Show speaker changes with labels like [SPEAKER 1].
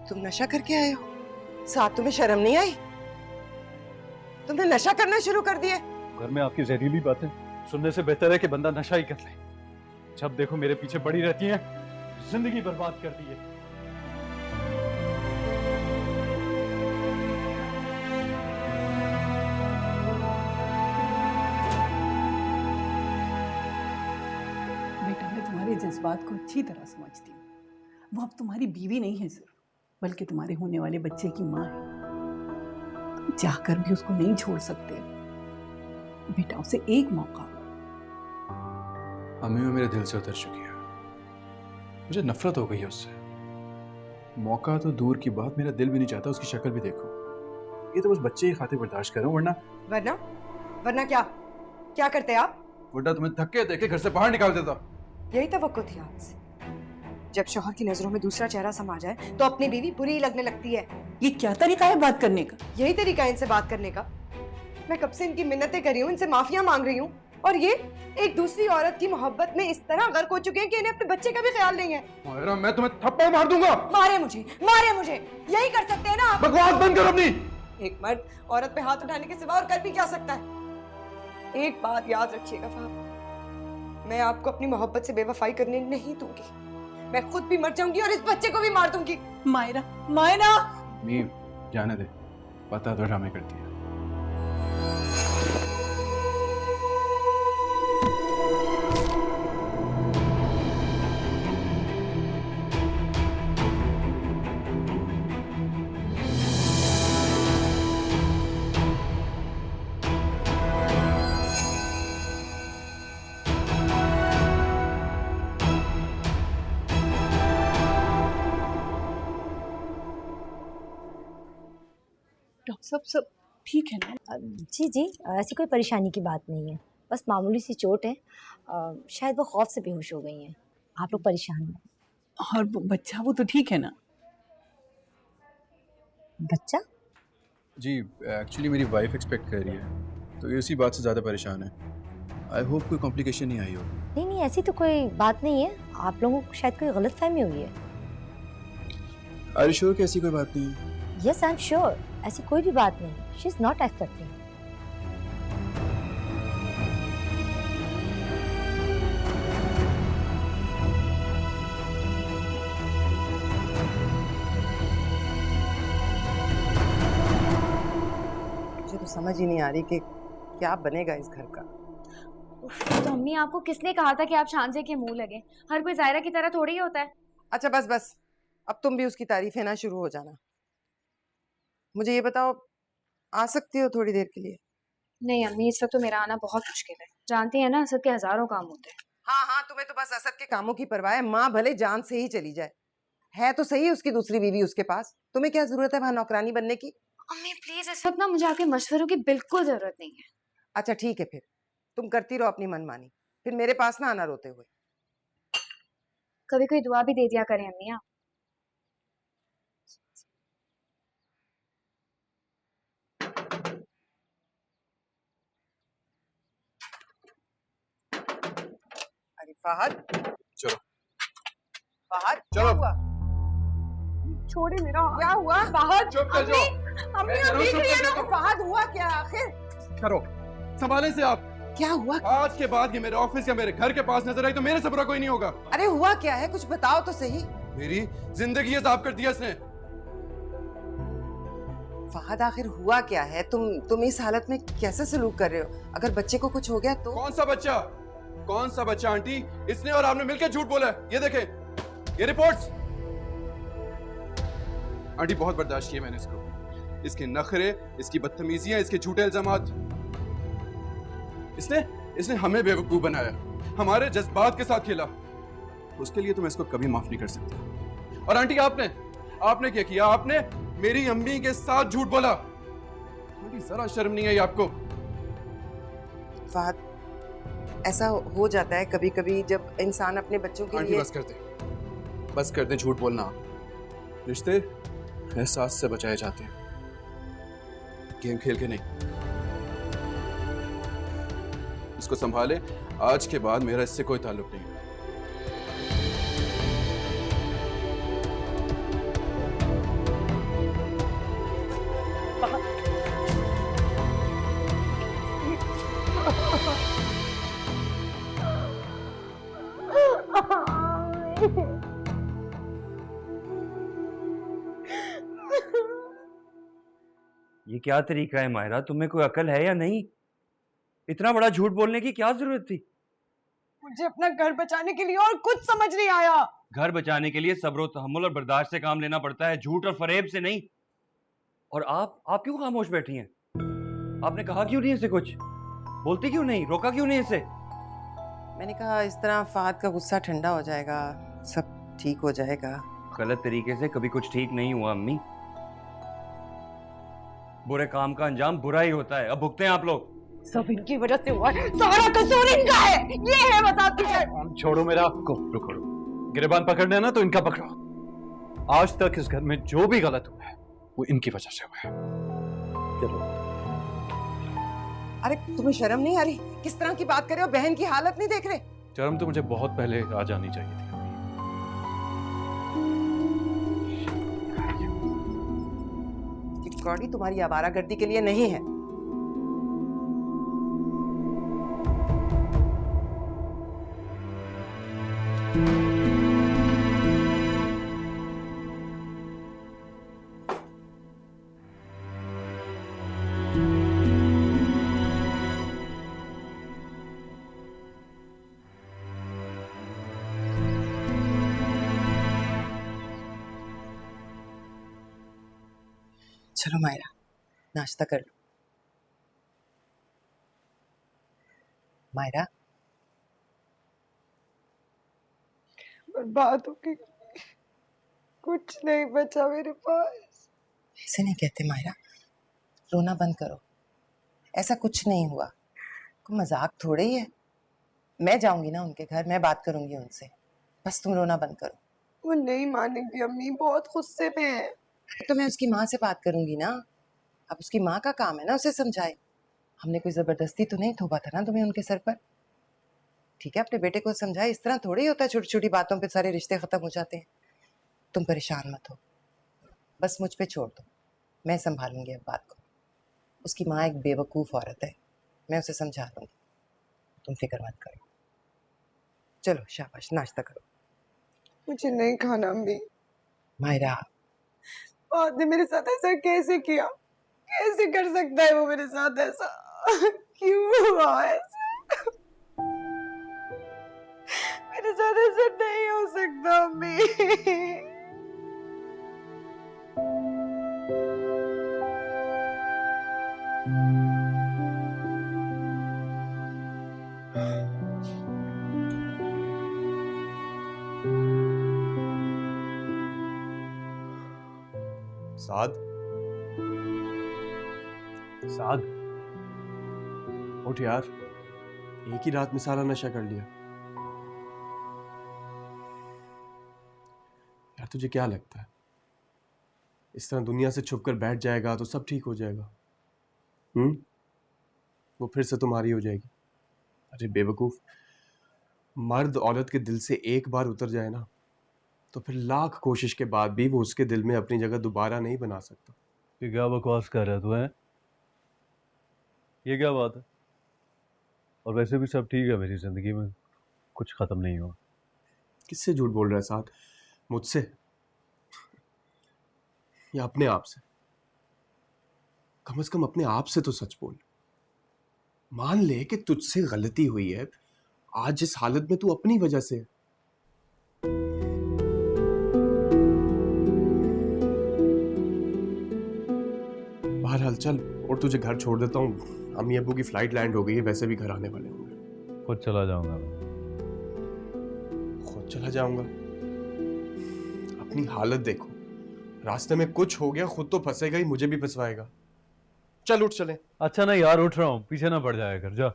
[SPEAKER 1] तुम नशा करके आए हो? साथ तुम्हें शर्म नहीं आई? तुमने नशा करना शुरू कर दिया?
[SPEAKER 2] घर में आपकी जहरीली बातें सुनने से बेहतर है कि बंदा नशा ही कर ले। जब देखो मेरे पीछे पड़ी रहती है, जिंदगी बर्बाद कर दी है।
[SPEAKER 3] बेटा, मैं तुम्हारे जज्बात को अच्छी तरह समझती हूँ। वो अब तुम्हारी बीवी नहीं है सिर्फ, बल्कि तुम्हारे होने वाले बच्चे की माँ है। तुम चाहकर भी उसको नहीं छोड़ सकते। बेटा, उसे एक मौका।
[SPEAKER 4] अम्मी वो मेरे दिल से उतर चुकी है। मुझे नफरत हो गई है उससे। मौका तो दूर की बात, मेरा दिल भी नहीं चाहता उसकी शक्ल भी देखो। ये तो बस बच्चे की खातिर बर्दाश्त कर रहा हूँ,
[SPEAKER 1] वरना वरना क्या क्या करते आप?
[SPEAKER 4] वरना तुम्हें धक्के देके घर से बाहर निकाल देता।
[SPEAKER 1] यही तवक्को थी आपसे। जब शौहर की नजरों में दूसरा चेहरा समा जाए तो अपनी बीवी बुरी लगने लगती है।
[SPEAKER 3] ये क्या तरीका है बात करने का?
[SPEAKER 1] यही तरीका है इनसे बात करने का। मैं कब से इनकी मिन्नतें कर रही हूँ, इनसे माफिया मांग रही हूँ, और ये एक दूसरी औरत की मोहब्बत में इस तरह गर्क हो चुके हैं कि इन्हें अपने बच्चे का भी ख्याल नहीं है।
[SPEAKER 4] मायरा, मैं तुम्हें थप्पड़ मार दूंगा।
[SPEAKER 1] मारे मुझे, मारे मुझे, यही कर सकते हैं ना आप?
[SPEAKER 4] बकवास बंद करो अपनी।
[SPEAKER 1] एक मर्द औरत पे हाथ उठाने के सिवा और कर भी क्या सकता है? एक बात याद रखिएगा फहद, मैं आपको अपनी मोहब्बत से बेवफाई करने नहीं दूंगी। मैं खुद भी मर जाऊंगी और इस बच्चे को भी मार दूंगी।
[SPEAKER 3] मायरा, मायरा!
[SPEAKER 4] मी जाने दे, पता तो ड्रामे करती है।
[SPEAKER 3] डॉक्टर साहब, सब ठीक है ना?
[SPEAKER 5] जी जी, ऐसी कोई परेशानी की बात नहीं है, बस मामूली सी चोट है। शायद वो खौफ से बेहोश हो गई हैं। आप लोग परेशान हैं।
[SPEAKER 3] और वो बच्चा, वो तो ठीक है ना?
[SPEAKER 5] बच्चा?
[SPEAKER 4] जी, एक्चुअली मेरी वाइफ एक्सपेक्ट कर रही है, तो ये उसी बात से ज़्यादा परेशान है। आई होप कोई कॉम्प्लिकेशन नहीं आई हो।
[SPEAKER 5] नहीं नहीं, ऐसी तो कोई बात नहीं है। आप लोगों को शायद कोई गलत फहमी हुई है।
[SPEAKER 4] आर यू श्योर कि ऐसी कोई बात नहीं है?
[SPEAKER 5] यस, आई एम श्योर, ऐसी कोई भी बात नहीं। She is not expecting.
[SPEAKER 1] मुझे तो समझ ही नहीं आ रही कि क्या बनेगा इस घर का।
[SPEAKER 6] तो अम्मी, आपको किसने कहा था कि आप शानजे के मुंह लगे? हर कोई जायरा की तरह थोड़ी ही होता है।
[SPEAKER 1] अच्छा बस बस, अब तुम भी उसकी तारीफें ना शुरू हो जाना। मुझे ये बताओ, आ सकती हो थोड़ी देर के लिए?
[SPEAKER 6] नहीं अम्मी, इस वक्त तो मेरा आना बहुत मुश्किल है। जानती है ना, असद के हजारों काम होते हैं।
[SPEAKER 1] हाँ हाँ, तुम्हें तो बस असद के कामों की परवाह है। माँ भले जान से ही चली जाए, है तो सही उसकी दूसरी बीवी उसके पास। तुम्हें क्या जरूरत है वहां नौकरानी बनने की?
[SPEAKER 6] अम्मी प्लीज, इस वक्त ना मुझे आपके मशवरों की बिल्कुल जरूरत नहीं है।
[SPEAKER 1] अच्छा ठीक है, फिर तुम करती रहो अपनी मनमानी, फिर मेरे पास ना आना रोते हुए।
[SPEAKER 6] कभी कोई दुआ भी दे दिया करें अम्मी आप।
[SPEAKER 1] अरे फहद,
[SPEAKER 4] चलो
[SPEAKER 1] फहद,
[SPEAKER 4] चलो।
[SPEAKER 1] क्या हुआ?
[SPEAKER 6] छोड़े मेरा।
[SPEAKER 1] क्या हुआ फहद?
[SPEAKER 4] चुप कर जाओ।
[SPEAKER 1] अम्मी आप देख रही है ना? फहद हुआ क्या आखिर?
[SPEAKER 4] करो, संभालें से आप।
[SPEAKER 1] क्या हुआ?
[SPEAKER 4] आज के बाद ये मेरे ऑफिस या मेरे घर के पास नजर आई तो मेरे से बुरा कोई नहीं होगा।
[SPEAKER 1] अरे हुआ क्या है, कुछ बताओ तो सही।
[SPEAKER 4] मेरी जिंदगी अजाब कर दिया इसने।
[SPEAKER 1] फहद आखिर हुआ क्या है? तुम इस हालत में कैसे सलूक कर रहे हो? अगर बच्चे को कुछ हो गया तो?
[SPEAKER 4] कौन सा बच्चा? कौन सा बच्चा आंटी? इसने और आपने मिलकर झूठ बोला है। ये देखें, ये रिपोर्ट्स। आंटी बहुत बर्दाश्त किया मैंने इसको, इसके नखरे, इसकी बदतमीजियां, इसके झूठे इल्जामात। इसने हमें बेवकूफ बनाया, हमारे जज्बात के साथ खेला। उसके लिए तो मैं इसको कभी माफ नहीं कर सकता। और आंटी आपने क्या किया? आपने मेरी अम्मी के साथ झूठ बोला। आंटी जरा शर्म नहीं आई आपको?
[SPEAKER 1] फहद, ऐसा हो जाता है कभी कभी जब इंसान अपने बच्चों के
[SPEAKER 4] आंटी
[SPEAKER 1] लिए।
[SPEAKER 4] बस कर दे झूठ बोलना। रिश्ते एहसास से बचाए जाते हैं, गेम खेल के नहीं। इसको संभाले, आज के बाद मेरा इससे कोई ताल्लुक नहीं।
[SPEAKER 7] ये क्या तरीका है मायरा? तुम्हें कोई अकल है या नहीं? इतना बड़ा झूठ बोलने की क्या जरूरत थी?
[SPEAKER 1] मुझे अपना घर बचाने के लिए और कुछ समझ नहीं आया।
[SPEAKER 7] घर बचाने के लिए सब्र और तहम्मुल और बर्दाश्त से काम लेना पड़ता है, झूठ और फरेब से नहीं। और आप क्यों खामोश बैठी हैं? आपने कहा क्यों नहीं इसे कुछ? बोलती क्यों नहीं? रोका क्यों नहीं इसे?
[SPEAKER 8] मैंने कहा इस तरह फहद का गुस्सा ठंडा हो जाएगा, सब ठीक हो जाएगा।
[SPEAKER 7] गलत तरीके से कभी कुछ ठीक नहीं हुआ अम्मी। बुरे काम का अंजाम बुरा ही होता है। अब भुगते हैं आप लोग।
[SPEAKER 1] सब इनकी वजह से हुआ है, सारा कसूर इनका है। ये है बस आपकी जड़।
[SPEAKER 2] छोड़ो मेरा को, रुको गिरबान पकड़ना है ना तो इनका पकड़ो। आज तक इस घर में जो भी गलत हुआ है वो इनकी वजह से हुआ है। चलो।
[SPEAKER 8] अरे तुम्हें शर्म नहीं आ रही? किस तरह की बात कर रहे हो? बहन की हालत नहीं देख रहे?
[SPEAKER 2] शर्म तो मुझे बहुत पहले आ जानी चाहिए थी।
[SPEAKER 8] कि कौड़ी तुम्हारी आवारागर्दी के लिए नहीं है। चलो मायरा, नाश्ता कर लो। मायरा,
[SPEAKER 1] बर्बाद हो गई, कुछ नहीं बचा मेरे पास।
[SPEAKER 8] ऐसे नहीं कहते मायरा, रोना बंद करो। ऐसा कुछ नहीं हुआ, कोई मजाक थोड़े ही है। मैं जाऊंगी ना उनके घर, मैं बात करूंगी उनसे। बस तुम रोना बंद करो।
[SPEAKER 1] वो नहीं मानेगी अम्मी, बहुत गुस्से में है।
[SPEAKER 8] तो मैं उसकी माँ से बात करूंगी ना। अब उसकी माँ का काम है ना उसे समझाए। हमने कोई जबरदस्ती तो नहीं थोपा था ना तुम्हें उनके सर पर। ठीक है, अपने बेटे को समझाए। इस तरह थोड़ी होता है, छोटी छोटी बातों पे सारे रिश्ते खत्म हो जाते हैं। तुम परेशान मत हो, बस मुझ पे छोड़ दो, मैं संभालूंगी अब बात को। उसकी माँ एक बेवकूफ़ औरत है, मैं उसे समझा लूंगी, तुम फिक्र मत करो। चलो शाबाश, नाश्ता करो।
[SPEAKER 1] मुझे नहीं खाना अम्मी।
[SPEAKER 8] मायरा,
[SPEAKER 1] फहद ने मेरे साथ ऐसा कैसे किया? कैसे कर सकता है वो मेरे साथ ऐसा? क्यों हुआ ऐसा? मेरे साथ ऐसा नहीं हो सकता अम्मी।
[SPEAKER 4] साद, साद, उठ यार, एक ही रात में सारा नशा कर लिया। यार तुझे क्या लगता है इस तरह दुनिया से छुपकर बैठ जाएगा तो सब ठीक हो जाएगा? वो फिर से तुम्हारी हो जाएगी। अरे बेवकूफ, मर्द औरत के दिल से एक बार उतर जाए ना तो फिर लाख कोशिश के बाद भी वो उसके दिल में अपनी जगह दोबारा नहीं बना सकता।
[SPEAKER 2] ये क्या बकवास कर रहा है तू? है ये क्या बात है? और वैसे भी सब ठीक है मेरी जिंदगी में, कुछ खत्म नहीं हुआ।
[SPEAKER 4] किससे झूठ बोल रहा है साथ? मुझसे या अपने आप से? कम से कम अपने आप से तो सच बोल। मान ले कि तुझसे गलती हुई है, आज जिस हालत में तू अपनी वजह से। बहरहाल चल, और तुझे घर छोड़ देता हूँ। अम्मी अब्बू की फ्लाइट लैंड हो गई है, वैसे भी घर आने वाले होंगे।
[SPEAKER 2] खुद चला जाऊंगा मैं।
[SPEAKER 4] खुद चला जाऊंगा? अपनी हालत देखो, रास्ते में कुछ हो गया खुद तो फंसेगा ही, मुझे भी फंसवाएगा। चल उठ चले।
[SPEAKER 2] अच्छा ना यार, उठ रहा हूँ, पीछे ना पड़ जाया कर, जा।